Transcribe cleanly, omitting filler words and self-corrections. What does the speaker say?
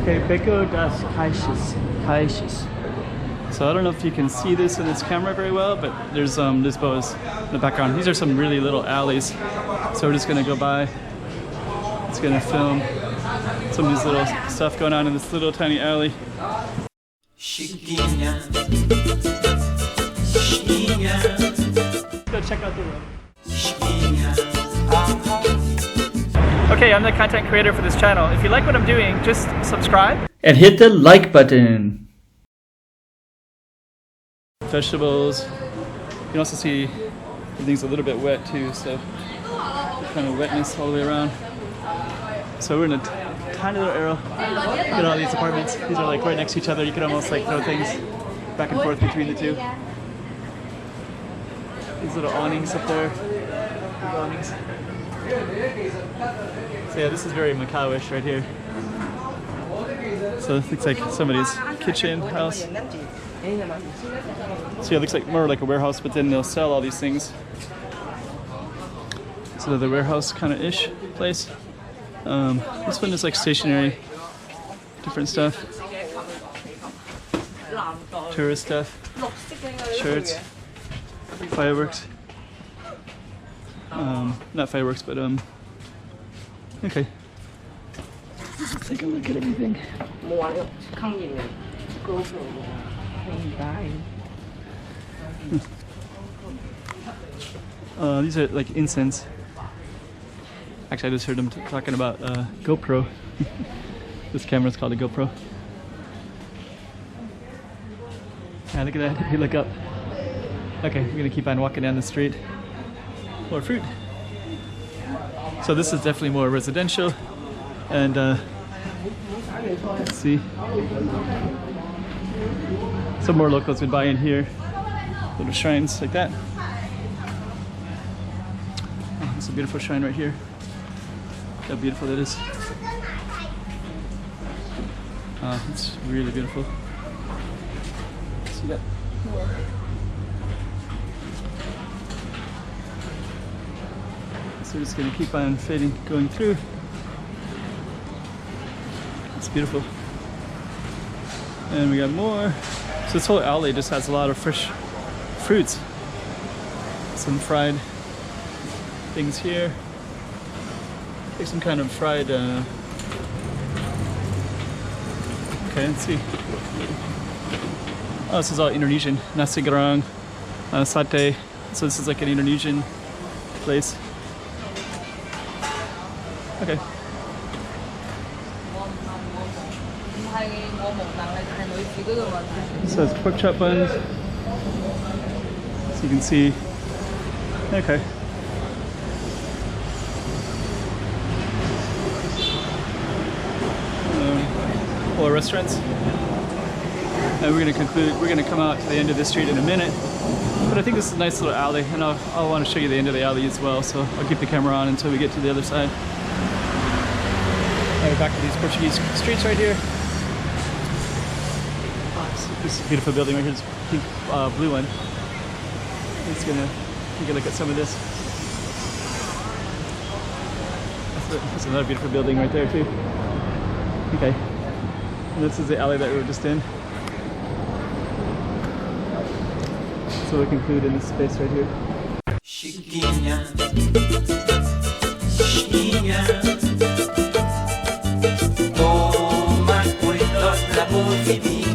Okay, Beko das Caixas. So I don't know if you can see this in this camera very well, but there's Lisboa's in the background. These are some really little alleys. So we're just gonna go by. It's gonna film some of these little stuff going on in this little tiny alley. Go check out the road. Okay, I'm the content creator for this channel. If you like what I'm doing, just subscribe and hit the like button. Vegetables. You can also see everything's a little bit wet too, so kind of wetness all the way around. So we're in a tiny little area. Look at all these apartments. These are like right next to each other. You could almost like throw things back and forth between the two. These little awnings up there. Big awnings. So yeah, this is very Macau-ish right here. So it looks like somebody's kitchen, house. So yeah, it looks like more like a warehouse, but then they'll sell all these things. So the warehouse kind of ish place. This one is like stationery, different stuff. Tourist stuff, shirts, fireworks. Not fireworks, but okay. Let's take a look at everything. These are like incense. Actually, I just heard them talking about GoPro. This camera's called a GoPro. Yeah, look at that. If you look up. Okay, we're gonna keep on walking down the street. More fruit. So this is definitely more residential, and let's see. Some more locals would buy in here. Little shrines like that. Oh, it's a beautiful shrine right here. Look how beautiful that is. It's really beautiful. See that? So we're just gonna keep on fading, going through. It's beautiful. And we got more. So this whole alley just has a lot of fresh fruits. Some fried things here. Like some kind of fried, okay, let's see. Oh, this is all Indonesian. Nasi goreng, satay. So this is like an Indonesian place. Okay. So it's pork chop buns. So you can see. Okay. Or restaurants. And we're gonna come out to the end of the street in a minute. But I think this is a nice little alley, and I'll want to show you the end of the alley as well. So I'll keep the camera on until we get to the other side. We're back to these Portuguese streets right here. This is a beautiful building right here, this pink, blue one. I'm just gonna take a look at some of this. That's another beautiful building right there too. Okay, and this is the alley that we were just in. So we'll conclude in this space right here. Chiquinha, chiquinha, toma cuidado da bovidinha.